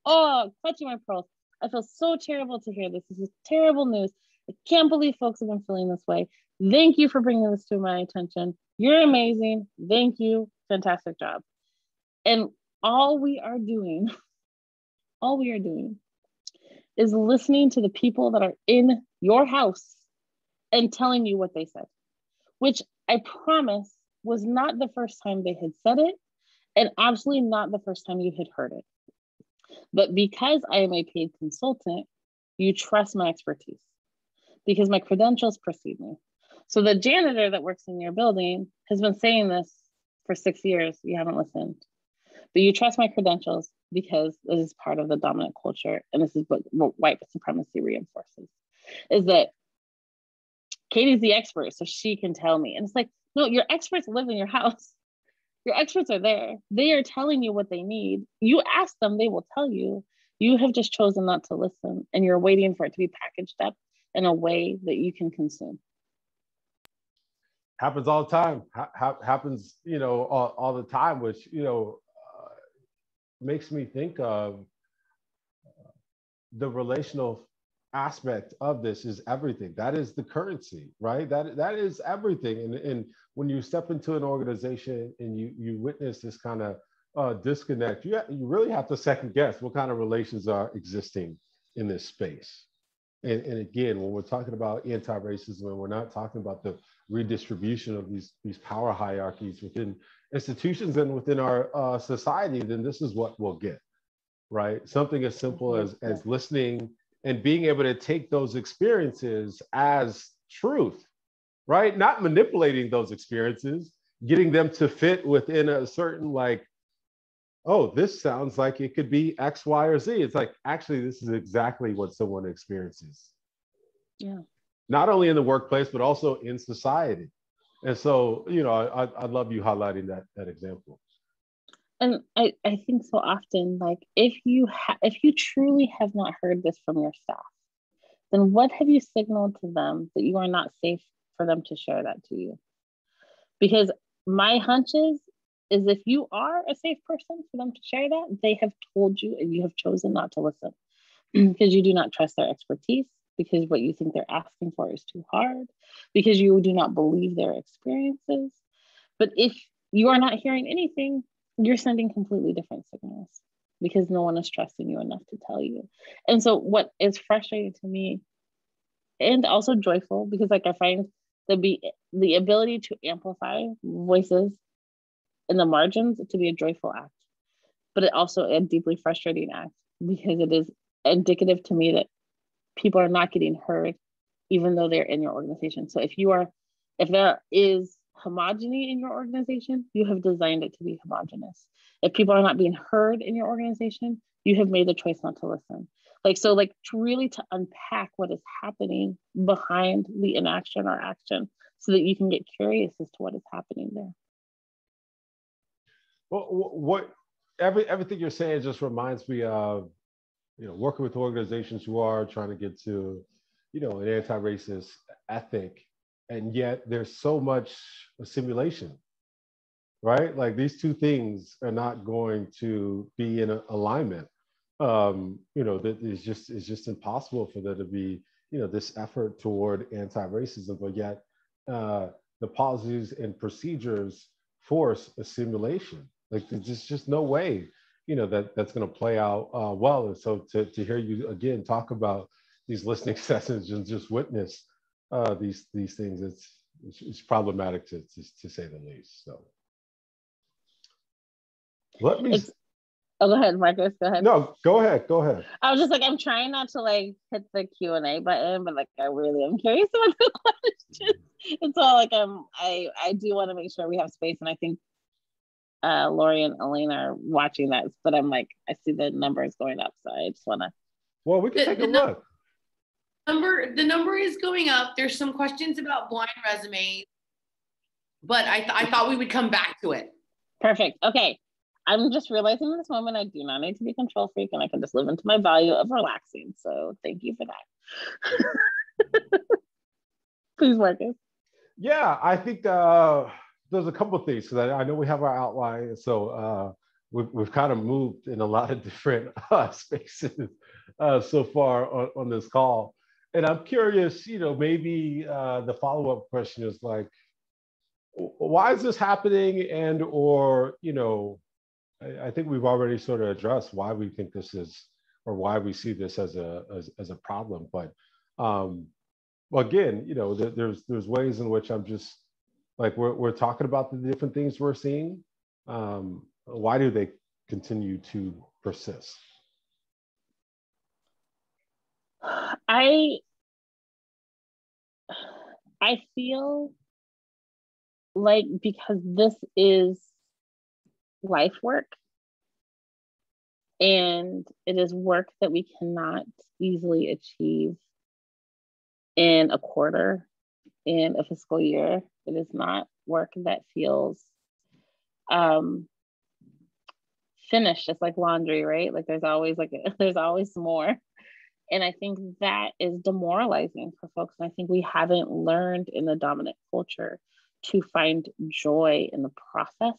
clutching my pearls. I feel so terrible to hear this. This is terrible news. I can't believe folks have been feeling this way. Thank you for bringing this to my attention. You're amazing. Thank you. Fantastic job. And all we are doing all we are doing is listening to the people that are in your house and telling you what they said, which I promise was not the first time they had said it, and absolutely not the first time you had heard it. But because I am a paid consultant, you trust my expertise because my credentials precede me. So the janitor that works in your building has been saying this for 6 years. You haven't listened, but you trust my credentials because this is part of the dominant culture. And this is what white supremacy reinforces, is that Katie's the expert, so she can tell me. And it's like, no, your experts live in your house. Your experts are there. They are telling you what they need. You ask them, they will tell you. You have just chosen not to listen, and you're waiting for it to be packaged up in a way that you can consume. Happens all the time. Happens, all the time, which, makes me think of the relational aspect of this is everything. That is the currency, right? That is everything. And when you step into an organization and you witness this kind of disconnect, you really have to second guess what kind of relations are existing in this space. And again, when we're talking about anti-racism, we're not talking about the redistribution of these power hierarchies within institutions and within our society, then this is what we'll get, right? Something as simple as listening and being able to take those experiences as truth, right? Not manipulating those experiences, getting them to fit within a certain, like, oh, this sounds like it could be X, Y, or Z. It's like, actually, this is exactly what someone experiences. Yeah. Not only in the workplace, but also in society. And so, I love you highlighting that example. And I think so often, like, if you truly have not heard this from your staff, then what have you signaled to them that you are not safe for them to share that to you? Because my hunch is if you are a safe person for them to share that, they have told you and you have chosen not to listen because you do not trust their expertise, because what you think they're asking for is too hard, because you do not believe their experiences. But if you are not hearing anything, you're sending completely different signals because no one is trusting you enough to tell you. And so what is frustrating to me, and also joyful, because like I find the ability to amplify voices in the margins to be a joyful act, but it also a deeply frustrating act because it is indicative to me that people are not getting heard, even though they're in your organization. So if there is homogeny in your organization, you have designed it to be homogenous. If people are not being heard in your organization, you have made the choice not to listen. To unpack what is happening behind the inaction or action so that you can get curious as to what is happening there. Well, everything you're saying just reminds me of, working with organizations who are trying to get to, an anti-racist ethic, and yet there's so much assimilation, right? Like these two things are not going to be in alignment. That it's just impossible for there to be, this effort toward anti-racism, but yet the policies and procedures force assimilation. Like there's just no way, that's going to play out well. And so to hear you again talk about these listening sessions and just witness these things, it's problematic to say the least. So let me. Oh, go ahead, Marcus. Go ahead. No, go ahead. I was just like, I'm trying not to like hit the Q&A button, but like I really am curious about the questions. And so like I do want to make sure we have space, and I think Lori and Elaine are watching that, but I'm like, I see the numbers going up, so I just want to. Well, we can take a look. The number is going up. There's some questions about blind resumes, but I thought we would come back to it. Perfect. Okay. I'm just realizing in this moment, I do not need to be a control freak, and I can just live into my value of relaxing. So thank you for that. Please, Marcus. Yeah, I think there's a couple of things. So I know we have our outline. So we've kind of moved in a lot of different spaces so far on this call. And I'm curious, maybe the follow-up question is like, why is this happening? And, or, I think we've already sort of addressed why we think this is why we see this as a problem. But well, again, you know, there's ways in which I'm just like we're talking about the different things we're seeing. Why do they continue to persist? I feel like because this is life work, and it is work that we cannot easily achieve in a quarter, in a fiscal year. It is not work that feels finished. It's like laundry, right? Like there's always more. And I think that is demoralizing for folks. And I think we haven't learned in the dominant culture to find joy in the process.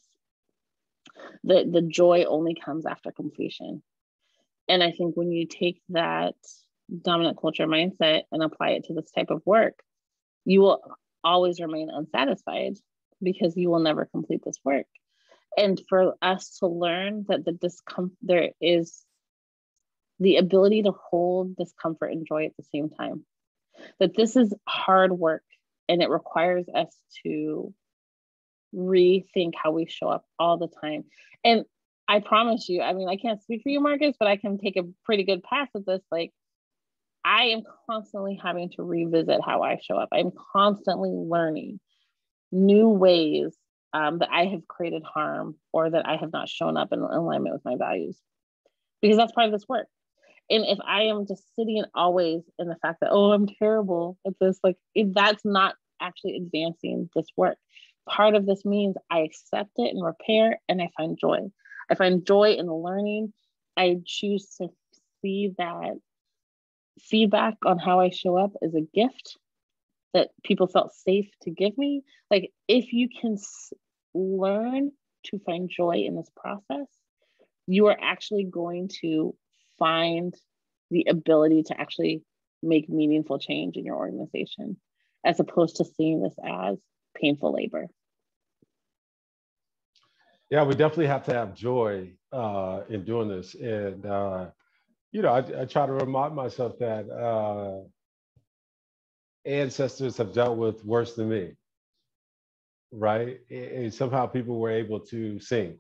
The joy only comes after completion. And I think when you take that dominant culture mindset and apply it to this type of work, you will always remain unsatisfied because you will never complete this work. And for us to learn that the discomfort, there is the ability to hold discomfort and joy at the same time, that this is hard work and it requires us to rethink how we show up all the time. And I promise you, I mean, I can't speak for you, Marcus, but I can take a pretty good pass at this. Like, I am constantly having to revisit how I show up. I'm constantly learning new ways that I have created harm or that I have not shown up in alignment with my values, because that's part of this work. And if I am just sitting always in the fact that, oh, I'm terrible at this, like that's not actually advancing this work. Part of this means I accept it and repair, and I find joy. I find joy in the learning. I choose to see that feedback on how I show up as a gift that people felt safe to give me. Like if you can learn to find joy in this process, you are actually going to find the ability to actually make meaningful change in your organization, as opposed to seeing this as painful labor. Yeah, we definitely have to have joy in doing this. And, you know, I try to remind myself that ancestors have dealt with worse than me, right? And somehow people were able to sing,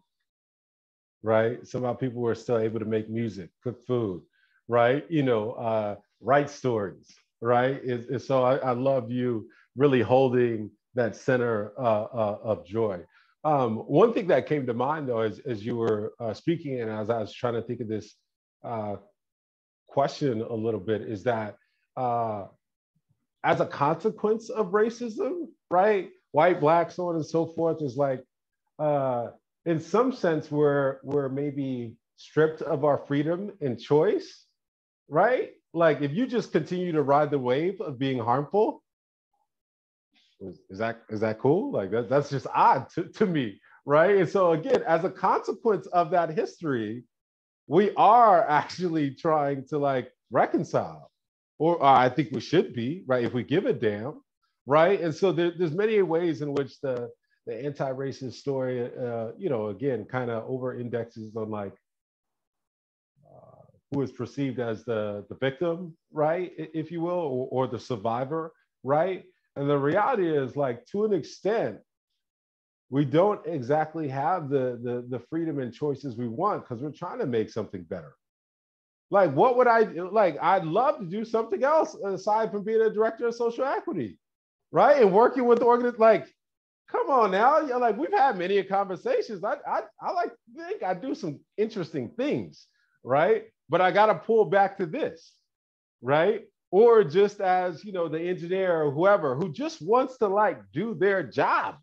right? Somehow people were still able to make music, cook food, right? You know, write stories, right? So I love you really holding that center of joy. One thing that came to mind though, as you were speaking and as I was trying to think of this question a little bit, is that as a consequence of racism, right? White, black, so on and so forth, is like, in some sense, we're maybe stripped of our freedom and choice, right? Like if you just continue to ride the wave of being harmful, is that cool? Like that's just odd to me, right? And so again, as a consequence of that history, we are actually trying to like reconcile, or I think we should be, right? If we give a damn, right? And so there's many ways in which the anti-racist story, you know, again, kind of over indexes on like who is perceived as the victim, right? If you will, or the survivor, right? And the reality is like, to an extent, we don't exactly have the freedom and choices we want because we're trying to make something better. Like, what would I like? I'd love to do something else aside from being a director of social equity, right? And working with the organization. Like, come on now, you're like, we've had many conversations. I like to think I do some interesting things, right? But I got to pull back to this, right? Or just as, you know, the engineer or whoever who just wants to like do their job,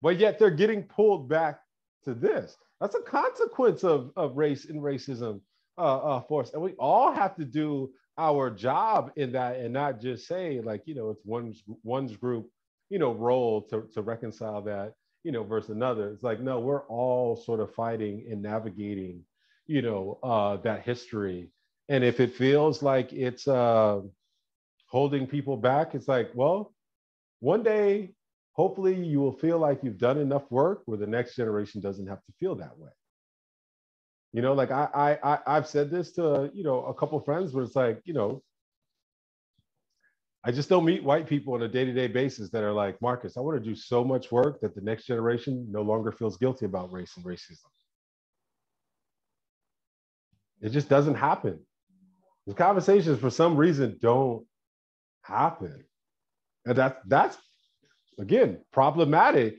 but yet they're getting pulled back to this. That's a consequence of race and racism for us. And we all have to do our job in that and not just say like, you know, it's one's group, you know, role to reconcile that, you know, versus another. It's like, no, we're all sort of fighting and navigating, you know, that history. And if it feels like it's holding people back, it's like, well, one day, hopefully you will feel like you've done enough work where the next generation doesn't have to feel that way. You know, like I've said this to, you know, a couple of friends where it's like, you know, I just don't meet white people on a day-to-day basis that are like, Marcus, I want to do so much work that the next generation no longer feels guilty about race and racism. It just doesn't happen. The conversations for some reason don't happen. And that's again problematic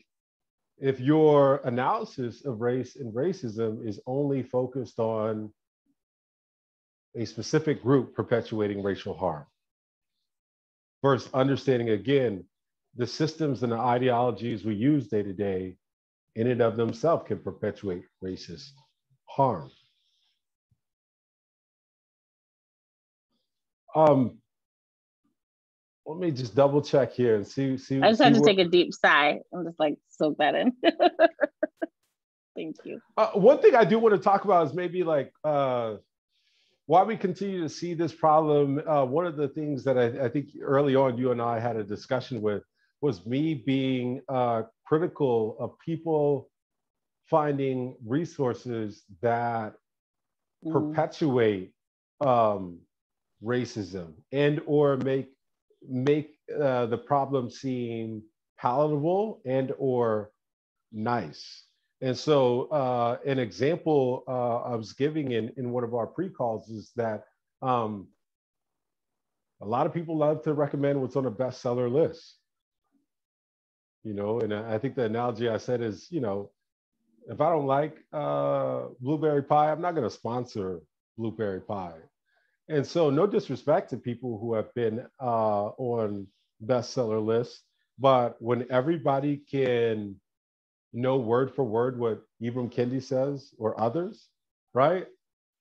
if your analysis of race and racism is only focused on a specific group perpetuating racial harm. First, understanding again, the systems and the ideologies we use day to day in and of themselves can perpetuate racist harm. Let me just double check here and see. I just had to take a deep sigh and just like soak that in. Thank you. One thing I do want to talk about is maybe like why we continue to see this problem. One of the things that I think early on you and I had a discussion with was me being critical of people finding resources that perpetuate racism and or make the problem seem palatable and or nice. And so an example I was giving in one of our pre-calls is that a lot of people love to recommend what's on a bestseller list. You know, and I think the analogy I said is, you know, if I don't like blueberry pie, I'm not going to sponsor blueberry pie. And so no disrespect to people who have been on bestseller lists, but when everybody can know word for word what Ibram Kendi says or others, right?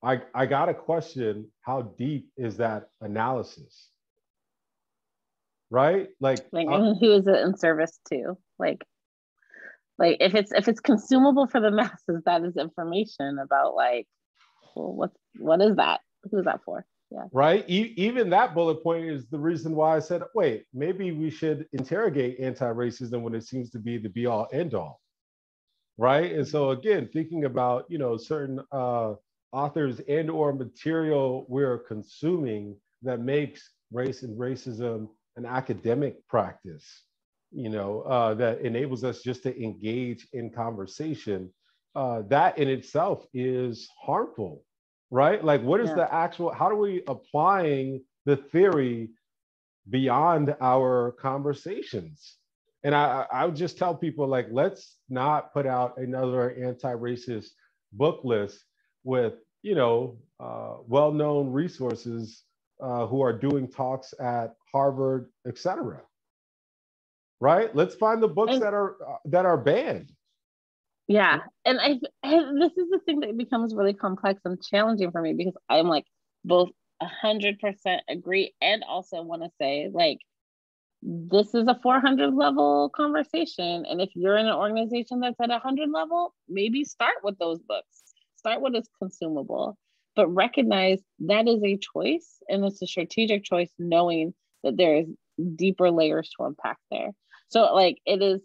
I got to question how deep is that analysis, right? Like who is it in service to? Like if it's consumable for the masses, that is information about like, well, what is that? Who is that for? Yeah. Right. Even that bullet point is the reason why I said, wait, maybe we should interrogate anti-racism when it seems to be the be all end all. Right. And so again, thinking about, you know, certain authors and or material we're consuming that makes race and racism an academic practice, you know, that enables us just to engage in conversation, that in itself is harmful. Right? Like, what is the actual, how are we applying the theory beyond our conversations? And I would just tell people, like, let's not put out another anti-racist book list with, you know, well-known resources who are doing talks at Harvard, et cetera. Right? Let's find the books that are banned. Yeah, and I this is the thing that becomes really complex and challenging for me because I'm like both 100% agree and also want to say like this is a 400 level conversation, and if you're in an organization that's at 100 level, maybe start with those books, start what is consumable, but recognize that is a choice and it's a strategic choice, knowing that there is deeper layers to unpack there. So like it is.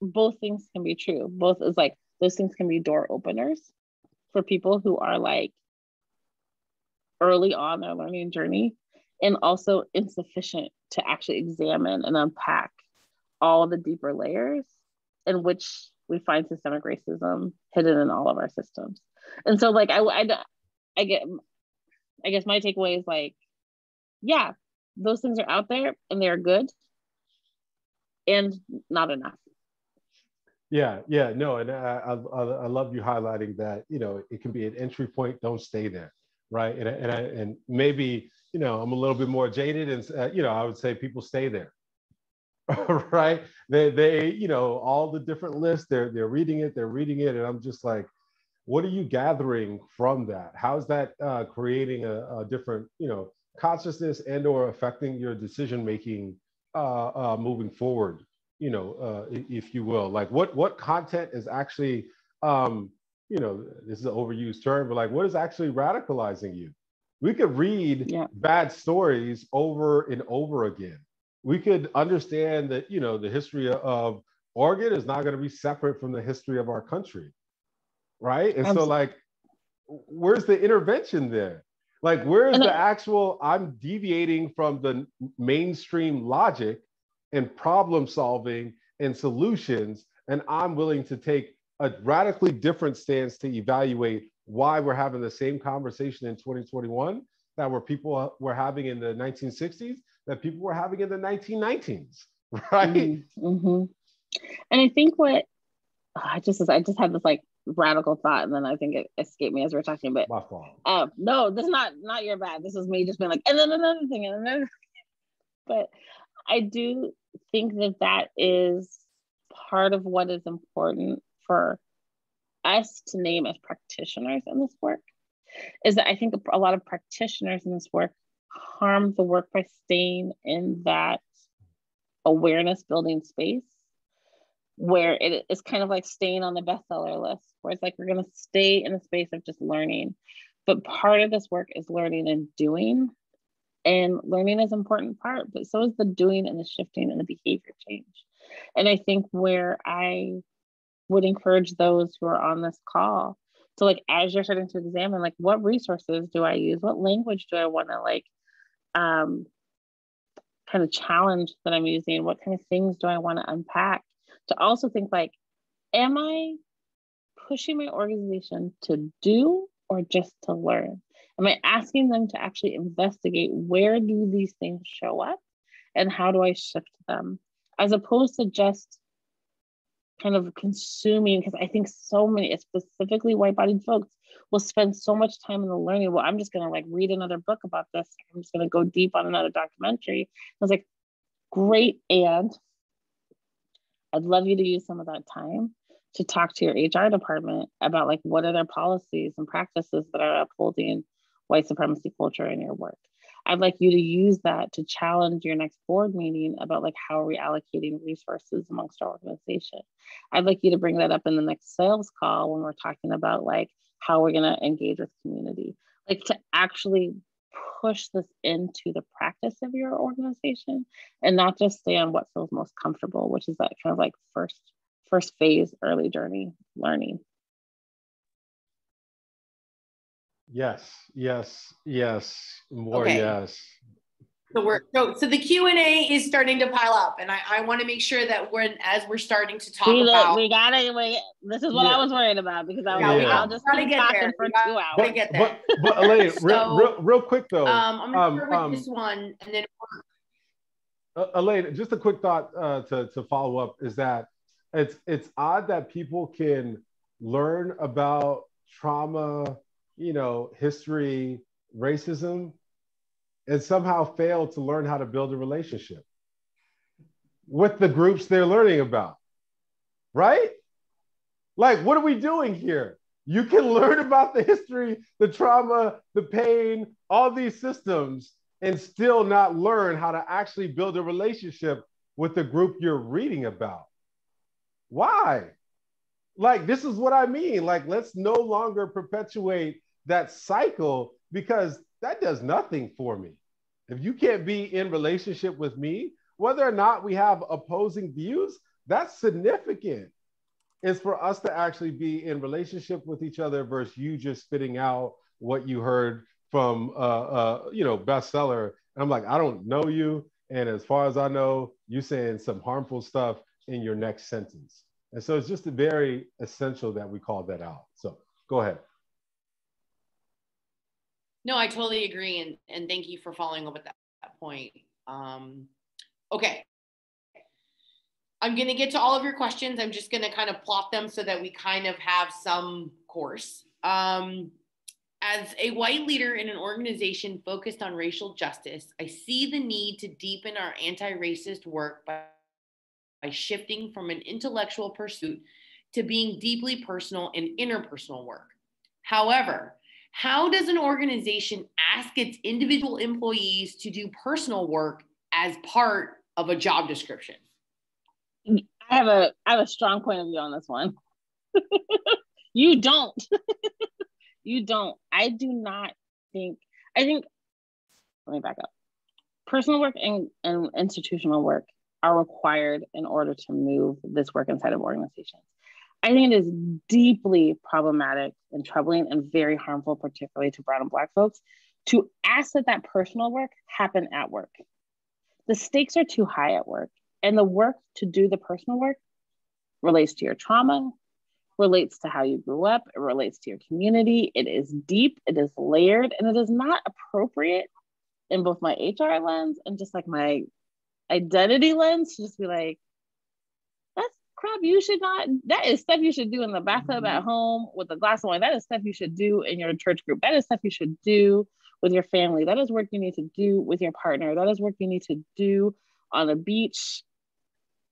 Both things can be true. Both is like those things can be door openers for people who are like early on their learning journey, and also insufficient to actually examine and unpack all the deeper layers in which we find systemic racism hidden in all of our systems. And so like I guess my takeaway is like, yeah, those things are out there and they're good and not enough. Yeah, no, and I love you highlighting that. You know, it can be an entry point. Don't stay there, right? And maybe, you know, I'm a little bit more jaded, and you know, I would say people stay there, right? They you know, all the different lists. They're reading it, and I'm just like, what are you gathering from that? How's that creating a different, you know, consciousness and or affecting your decision making moving forward? You know, if you will, like what content is actually, you know, this is an overused term, but like what is actually radicalizing you? We could read bad stories over and over again. We could understand that, you know, the history of Oregon is not going to be separate from the history of our country, right? And so like, where's the intervention there? Like, where's the actual, I'm deviating from the mainstream logic and problem solving and solutions, and I'm willing to take a radically different stance to evaluate why we're having the same conversation in 2021 that people were having in the 1960s, that people were having in the 1990s, right? Mm-hmm. Mm-hmm. And I think what, I just had this like radical thought, and then I think it escaped me as we were talking. But my fault. No, this is not your bad. This is me just being like, and then another thing, and another. But I do think that is part of what is important for us to name as practitioners in this work. Is that I think a lot of practitioners in this work harm the work by staying in that awareness building space, where it is kind of like staying on the bestseller list, where it's like we're going to stay in the space of just learning. But part of this work is learning and doing. And learning is an important part, but so is the doing and the shifting and the behavior change. And I think where I would encourage those who are on this call to, like, as you're starting to examine, like, what resources do I use? What language do I want to, like, kind of challenge that I'm using? What kind of things do I want to unpack? To also think, like, am I pushing my organization to do or just to learn? Am I asking them to actually investigate where do these things show up and how do I shift them? As opposed to just kind of consuming, because I think so many, specifically white-bodied folks, will spend so much time in the learning. Well, I'm just going to like read another book about this. I'm just going to go deep on another documentary. I was like, great, and I'd love you to use some of that time to talk to your HR department about, like, what are their policies and practices that are upholding white supremacy culture in your work. I'd like you to use that to challenge your next board meeting about, like, how are we allocating resources amongst our organization. I'd like you to bring that up in the next sales call when we're talking about, like, how we're going to engage with community, like, to actually push this into the practice of your organization and not just stay on what feels most comfortable, which is that kind of like first phase, early journey learning. Yes, more okay. Yes. So the Q&A is starting to pile up, and I want to make sure that as we're starting to talk about, this is what I was worried about, because I'll just keep talking for 2 hours. But Elaine, real quick though, I'm gonna start with this one, and then Elaine, just a quick thought to follow up is that it's odd that people can learn about trauma, history, racism, and somehow fail to learn how to build a relationship with the groups they're learning about, right? Like, what are we doing here? You can learn about the history, the trauma, the pain, all these systems, and still not learn how to actually build a relationship with the group you're reading about. Why? Like, this is what I mean. Like, let's no longer perpetuate that cycle, because that does nothing for me. If you can't be in relationship with me, whether or not we have opposing views, that's significant. It's for us to actually be in relationship with each other versus you just spitting out what you heard from bestseller. And I'm like, I don't know you. And as far as I know, you saying some harmful stuff in your next sentence. And so it's just very essential that we call that out. So go ahead. No, I totally agree. And thank you for following up with that point. Okay. I'm going to get to all of your questions. I'm just going to kind of plot them so that we kind of have some course. As a white leader in an organization focused on racial justice, I see the need to deepen our anti-racist work by shifting from an intellectual pursuit to being deeply personal and interpersonal work. However, how does an organization ask its individual employees to do personal work as part of a job description? I have a strong point of view on this one. You don't. You don't. I think, let me back up. Personal work and institutional work are required in order to move this work inside of organizations. I think it is deeply problematic and troubling and very harmful, particularly to Brown and Black folks, to ask that personal work happen at work. The stakes are too high at work, and the work to do the personal work relates to your trauma, relates to how you grew up, it relates to your community. It is deep, it is layered, and it is not appropriate in both my HR lens and just like my identity lens to just be like, that's crap you should not, that is stuff you should do in the bathtub at home with a glass of wine. That is stuff you should do in your church group. That is stuff you should do with your family. That is work you need to do with your partner. That is work you need to do on the beach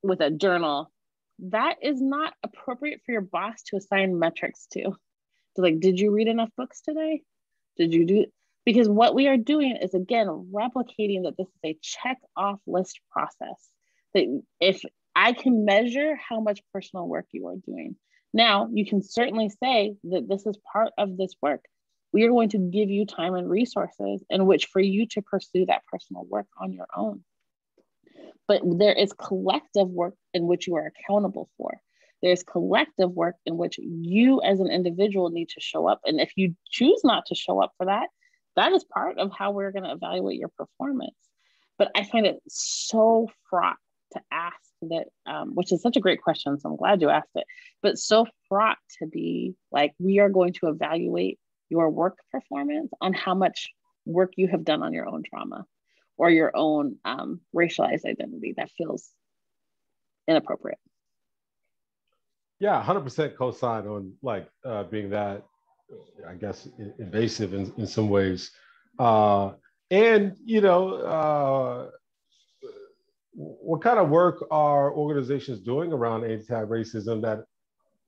with a journal. That is not appropriate for your boss to assign metrics to. So like, did you read enough books today? Did you do, because what we are doing is, again, replicating that this is a check off list process. That if I can measure how much personal work you are doing. Now, you can certainly say that this is part of this work. We are going to give you time and resources in which for you to pursue that personal work on your own. But there is collective work in which you are accountable for. There's collective work in which you as an individual need to show up. And if you choose not to show up for that, that is part of how we're going to evaluate your performance. But I find it so fraught to ask that, which is such a great question. So I'm glad you asked it, but so fraught to be like, we are going to evaluate your work performance on how much work you have done on your own trauma or your own racialized identity. That feels inappropriate. Yeah, 100% co-sign on like being that, I guess, invasive in some ways. And, you know, what kind of work are organizations doing around anti-racism that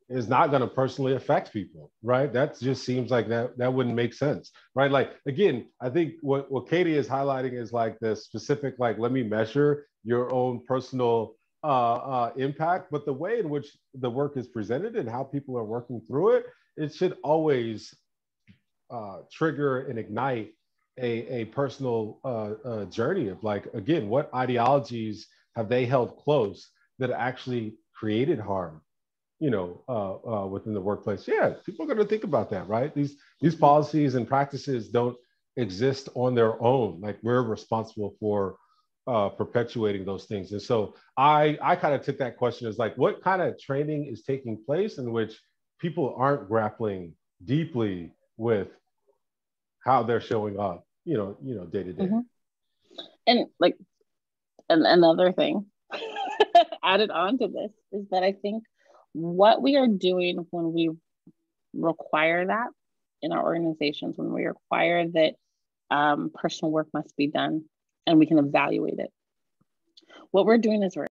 is not going to personally affect people, right? That just seems like that wouldn't make sense, right? Like, again, I think what Katie is highlighting is like the specific, like, let me measure your own personal impact, but the way in which the work is presented and how people are working through it, it should always trigger and ignite a personal journey of like, again, what ideologies have they held close that actually created harm, you know, within the workplace? Yeah, people are going to think about that, right? These policies and practices don't exist on their own. Like, we're responsible for perpetuating those things. And so I kind of took that question as like, what kind of training is taking place in which people aren't grappling deeply with how they're showing up, you know, day to day. Mm-hmm. And like, another thing added on to this is that I think what we are doing when we require that in our organizations, when we require that personal work must be done and we can evaluate it, what we're doing is we're